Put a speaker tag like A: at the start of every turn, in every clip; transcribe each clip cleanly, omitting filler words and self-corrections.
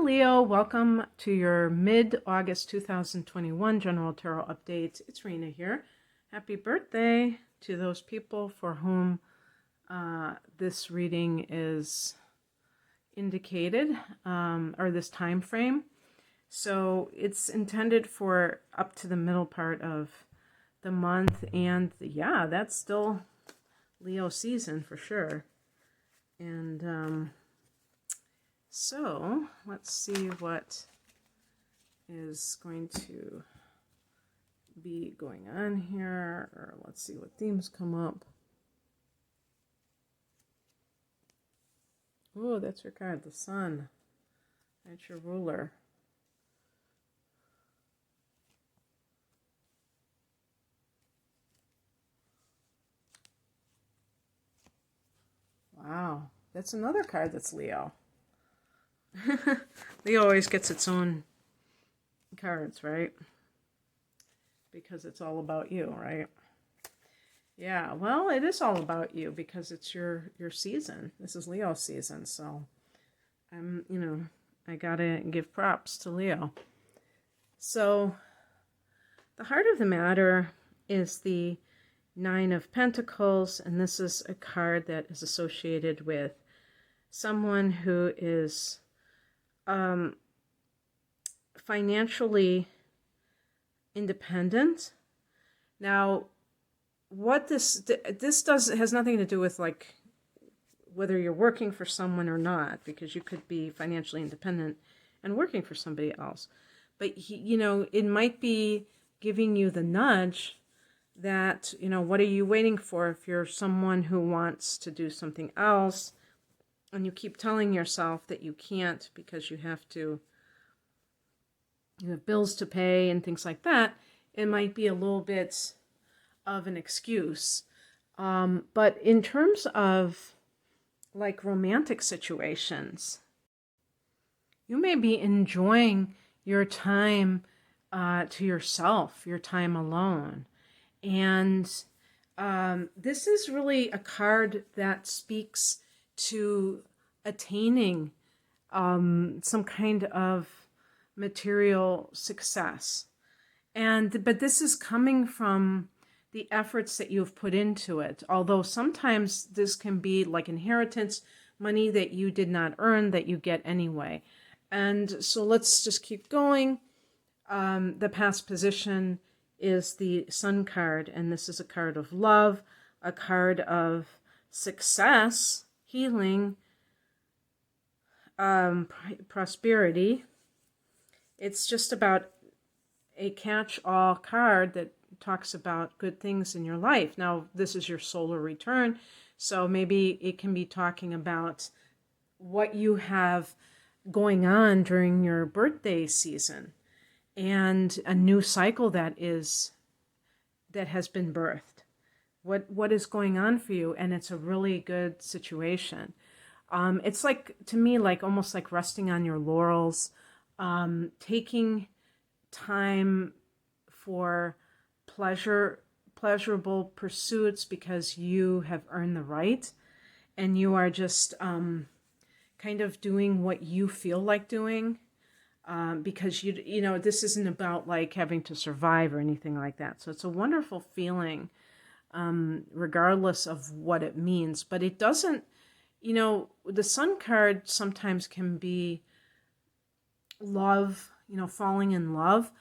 A: Leo, welcome to your mid-August 2021 General Tarot Update. It's Rena here. Happy birthday to those people for whom this reading is indicated, or this time frame. So it's intended for up to the middle part of the month, and yeah, that's still Leo season for sure. And so let's see what is going to be going on here, or let's see what themes come up. Oh, that's your card, the Sun. That's your ruler. Wow, that's another card that's Leo. Leo always gets its own cards, right? Because it's all about you, right? Yeah, well, it is all about you because it's your season. This is Leo season, so I gotta give props to Leo. So the heart of the matter is the Nine of Pentacles, and this is a card that is associated with someone who is financially independent. Now, what this does has nothing to do with like whether you're working for someone or not, because you could be financially independent and working for somebody else. But it might be giving you the nudge that, what are you waiting for if you're someone who wants to do something else and you keep telling yourself that you can't because you have bills to pay and things like that. It might be a little bit of an excuse. But in terms of like romantic situations, you may be enjoying your time to yourself, your time alone. And this is really a card that speaks to attaining some kind of material success. But this is coming from the efforts that you've put into it. Although sometimes this can be like inheritance, money that you did not earn that you get anyway. And so let's just keep going. The past position is the Sun card, and this is a card of love, a card of success, healing, prosperity. It's just about a catch-all card that talks about good things in your life. Now, this is your solar return, so maybe it can be talking about what you have going on during your birthday season and a new cycle that has been birthed. What is going on for you, and it's a really good situation. It's like, to me, like almost like resting on your laurels, taking time for pleasurable pursuits because you have earned the right, and you are just kind of doing what you feel like doing, because this isn't about like having to survive or anything like that. So it's a wonderful feeling, regardless of what it means. But it doesn't, the Sun card sometimes can be love, falling in love.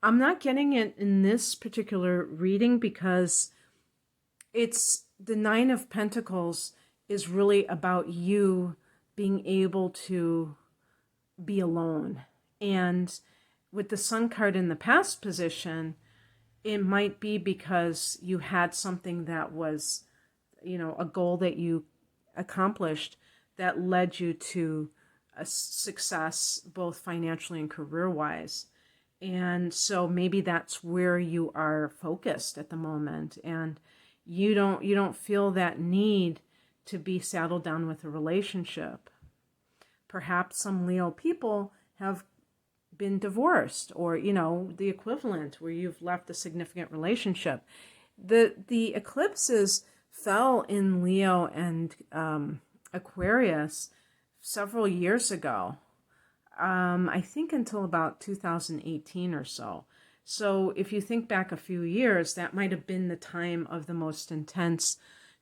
A: I'm not getting it in this particular reading because it's the Nine of Pentacles is really about you being able to be alone. And with the Sun card in the past position, it might be because you had something that was, a goal that you accomplished that led you to a success, both financially and career-wise. And so maybe that's where you are focused at the moment, and you don't feel that need to be saddled down with a relationship. Perhaps some Leo people have been divorced, or the equivalent, where you've left a significant relationship. The eclipses fell in Leo and Aquarius several years ago. I think until about 2018 or so. So if you think back a few years, that might have been the time of the most intense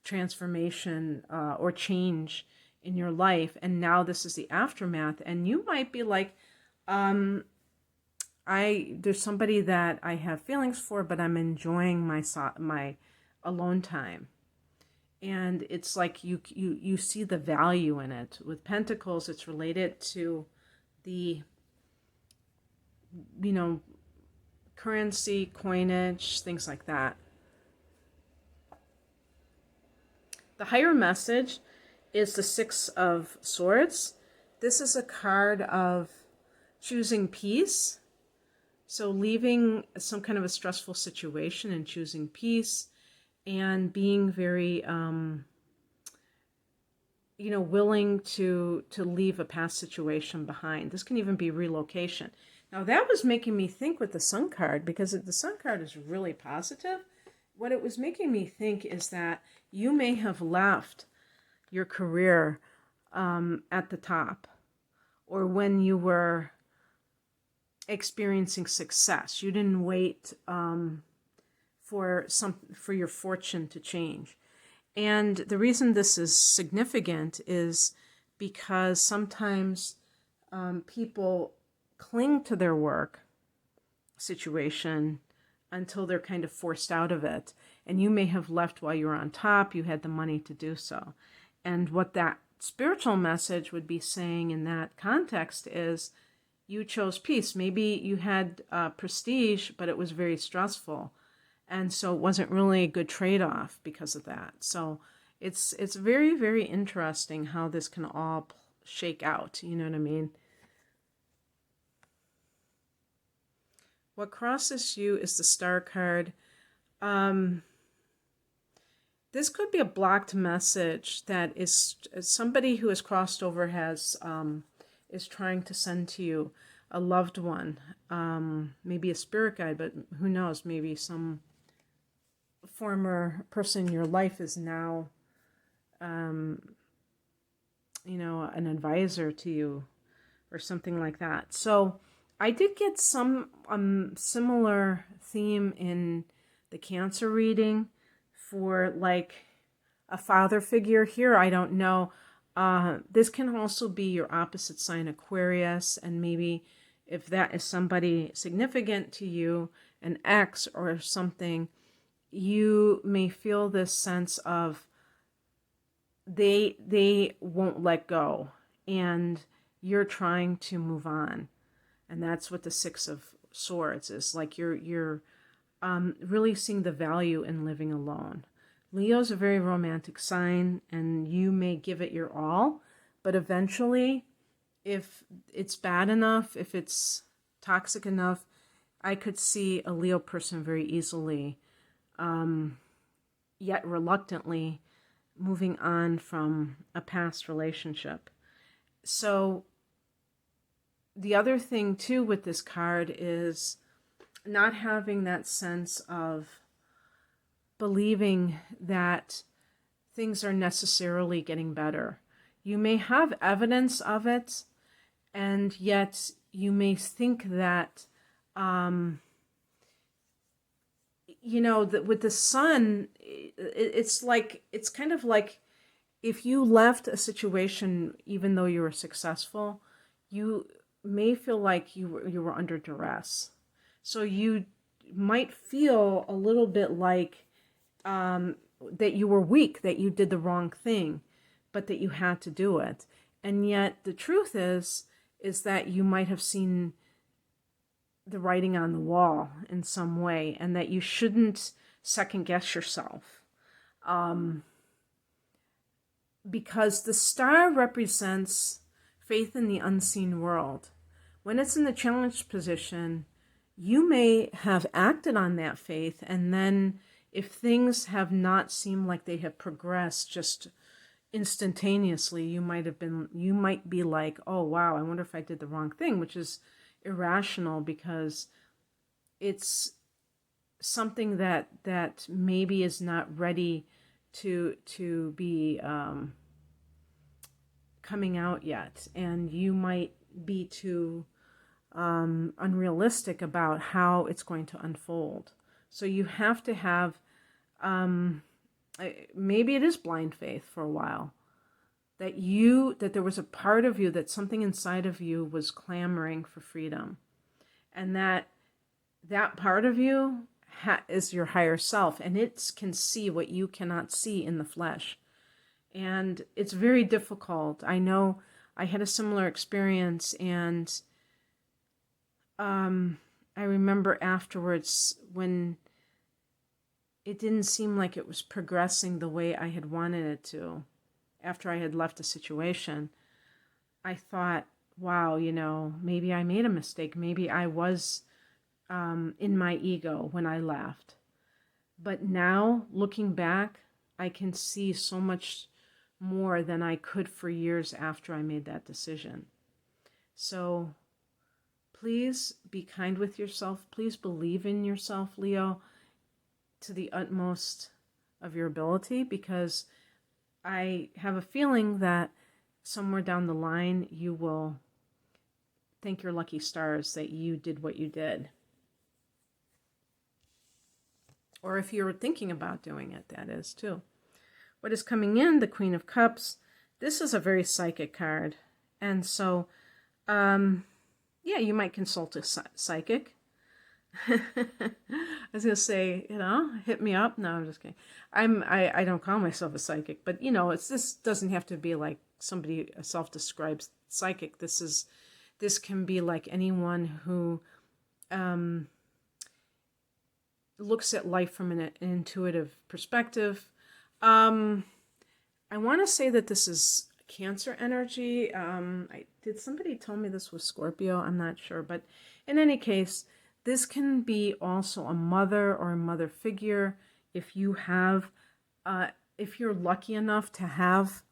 A: transformation or change in your life. And now this is the aftermath. And you might be like, um, there's somebody that I have feelings for, but I'm enjoying my alone time. And it's like you see the value in it. With Pentacles, it's related to the, you know, currency, coinage, things like that. The higher message is the Six of Swords. This is a card of choosing peace. So leaving some kind of a stressful situation and choosing peace, and being very, willing to leave a past situation behind. This can even be relocation. Now that was making me think with the Sun card, because the Sun card is really positive. What it was making me think is that you may have left your career at the top, or when you were experiencing success. You didn't wait for your fortune to change. And the reason this is significant is because sometimes people cling to their work situation until they're kind of forced out of it. And you may have left while you were on top, you had the money to do so. And what that spiritual message would be saying in that context is, you chose peace. Maybe you had prestige, but it was very stressful. And so it wasn't really a good trade-off because of that. So it's very, very interesting how this can all shake out. You know what I mean? What crosses you is the Star card. This could be a blocked message that is somebody who has crossed over is trying to send to you, a loved one, maybe a spirit guide, but who knows, maybe some former person in your life is now, an advisor to you or something like that. So I did get some similar theme in the Cancer reading for like a father figure here. I don't know. This can also be your opposite sign, Aquarius, and maybe if that is somebody significant to you, an ex or something, you may feel this sense of they won't let go, and you're trying to move on. And that's what the Six of Swords is like. You're really seeing the value in living alone. Leo's a very romantic sign, and you may give it your all, but eventually, if it's bad enough, if it's toxic enough, I could see a Leo person very easily, yet reluctantly, moving on from a past relationship. So the other thing too with this card is not having that sense of believing that things are necessarily getting better. You may have evidence of it, and yet you may think that, that with the Sun, it's kind of like if you left a situation, even though you were successful, you may feel like you were under duress. So you might feel a little bit like that you were weak, that you did the wrong thing, but that you had to do it. And yet the truth is that you might have seen the writing on the wall in some way, and that you shouldn't second guess yourself. Because the star represents faith in the unseen world. When it's in the challenged position, you may have acted on that faith, and then if things have not seemed like they have progressed just instantaneously, you might be like, oh wow, I wonder if I did the wrong thing, which is irrational, because it's something that maybe is not ready to be coming out yet, and you might be too unrealistic about how it's going to unfold. So you have to have, maybe it is blind faith for a while, that there was a part of you, that something inside of you was clamoring for freedom, and that part of you is your higher self, and it can see what you cannot see in the flesh. And it's very difficult. I know I had a similar experience, and I remember afterwards, when it didn't seem like it was progressing the way I had wanted it to, after I had left a situation, I thought, wow, maybe I made a mistake. Maybe I was in my ego when I left. But now, looking back, I can see so much more than I could for years after I made that decision. So please be kind with yourself. Please believe in yourself, Leo, to the utmost of your ability, because I have a feeling that somewhere down the line you will thank your lucky stars that you did what you did. Or if you're thinking about doing it, that is too. What is coming in? The Queen of Cups. This is a very psychic card. And so, yeah, you might consult a psychic. I was going to say, hit me up. No, I'm just kidding. I don't call myself a psychic, but this doesn't have to be like somebody, a self-described psychic. This can be like anyone who looks at life from an intuitive perspective. I want to say that this is Cancer energy. Did somebody tell me this was Scorpio? I'm not sure, but in any case, this can be also a mother or a mother figure. If you have, if you're lucky enough to have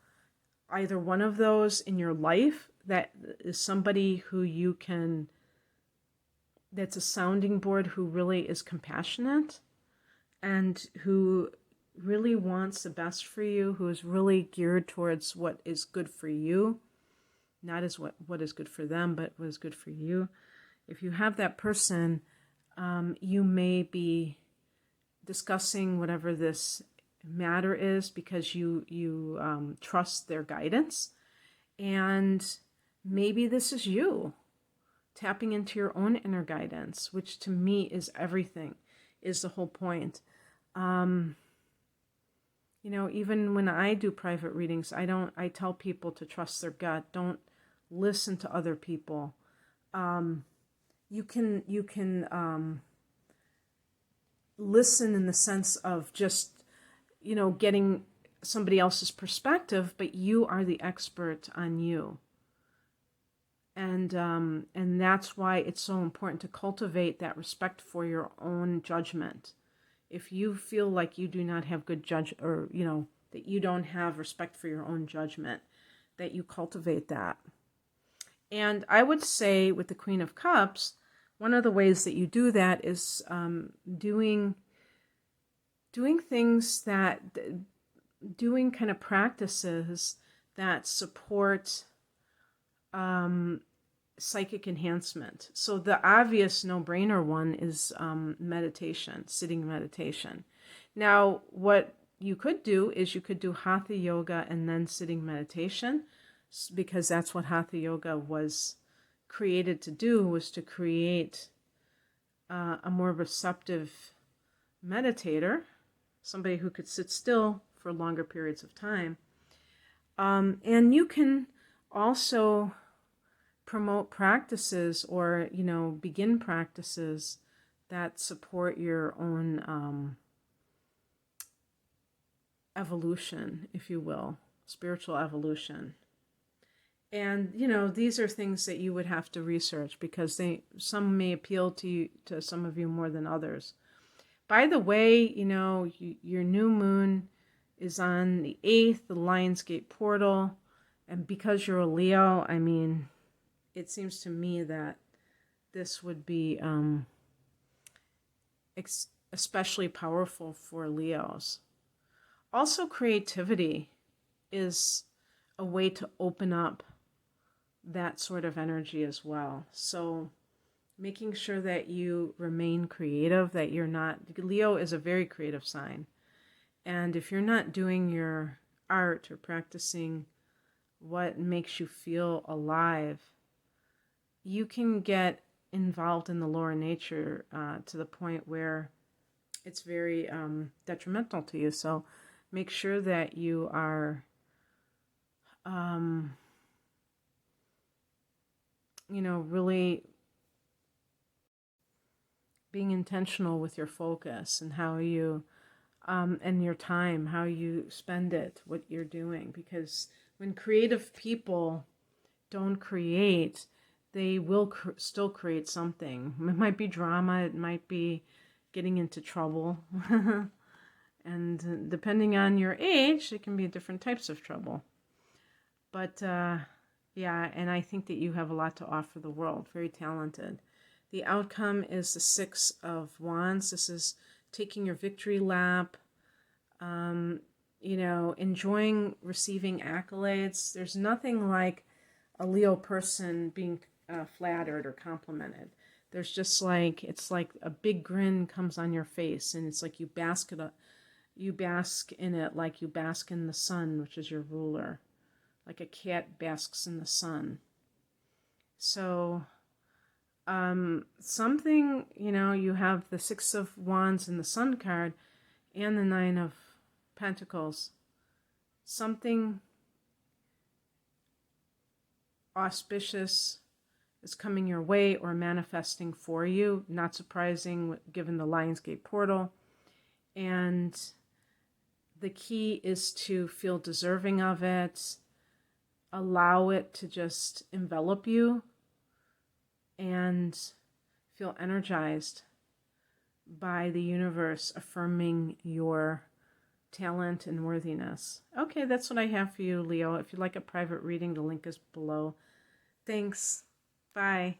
A: either one of those in your life, that is somebody who you can, that's a sounding board, who really is compassionate and who really wants the best for you, who is really geared towards what is good for you, not as what is good for them, but what is good for you. If you have that person, you may be discussing whatever this matter is because you trust their guidance. And maybe this is you tapping into your own inner guidance, which to me is everything, is the whole point. Even when I do private readings, I tell people to trust their gut. Don't listen to other people. You can listen in the sense of just, getting somebody else's perspective, but you are the expert on you. And that's why it's so important to cultivate that respect for your own judgment. If you feel like you do not have good or that you don't have respect for your own judgment, that you cultivate that. And I would say with the Queen of Cups, one of the ways that you do that is doing things doing kind of practices that support psychic enhancement. So the obvious no-brainer one is meditation, sitting meditation. Now, what you could do is you could do Hatha yoga and then sitting meditation, because that's what Hatha yoga was created to do, was to create a more receptive meditator, somebody who could sit still for longer periods of time. And you can also promote practices or, begin practices that support your own evolution, if you will, spiritual evolution. And, these are things that you would have to research because some may appeal to some of you more than others. By the way, your new moon is on the 8th, the Lionsgate portal. And because you're a Leo, it seems to me that this would be especially powerful for Leos. Also, creativity is a way to open up that sort of energy as well. So making sure that you remain creative, that you're not, Leo is a very creative sign. And if you're not doing your art or practicing what makes you feel alive, you can get involved in the lower nature to the point where it's very detrimental to you. So make sure that you are, really being intentional with your focus and how you, and your time, how you spend it, what you're doing. Because when creative people don't create, they will still create something. It might be drama, it might be getting into trouble. And depending on your age, it can be different types of trouble. But yeah, and I think that you have a lot to offer the world, very talented. The outcome is the Six of Wands. This is taking your victory lap, enjoying receiving accolades. There's nothing like a Leo person being flattered or complimented. There's just like, it's like a big grin comes on your face, and it's like you bask in it like you bask in the sun, which is your ruler, like a cat basks in the sun. So something, you have the Six of Wands in the Sun card and the Nine of Pentacles. Something auspicious is coming your way or manifesting for you. Not surprising given the Lionsgate portal. And the key is to feel deserving of it. Allow it to just envelop you and feel energized by the universe affirming your talent and worthiness. Okay, that's what I have for you, Leo. If you'd like a private reading, the link is below. Thanks. Bye.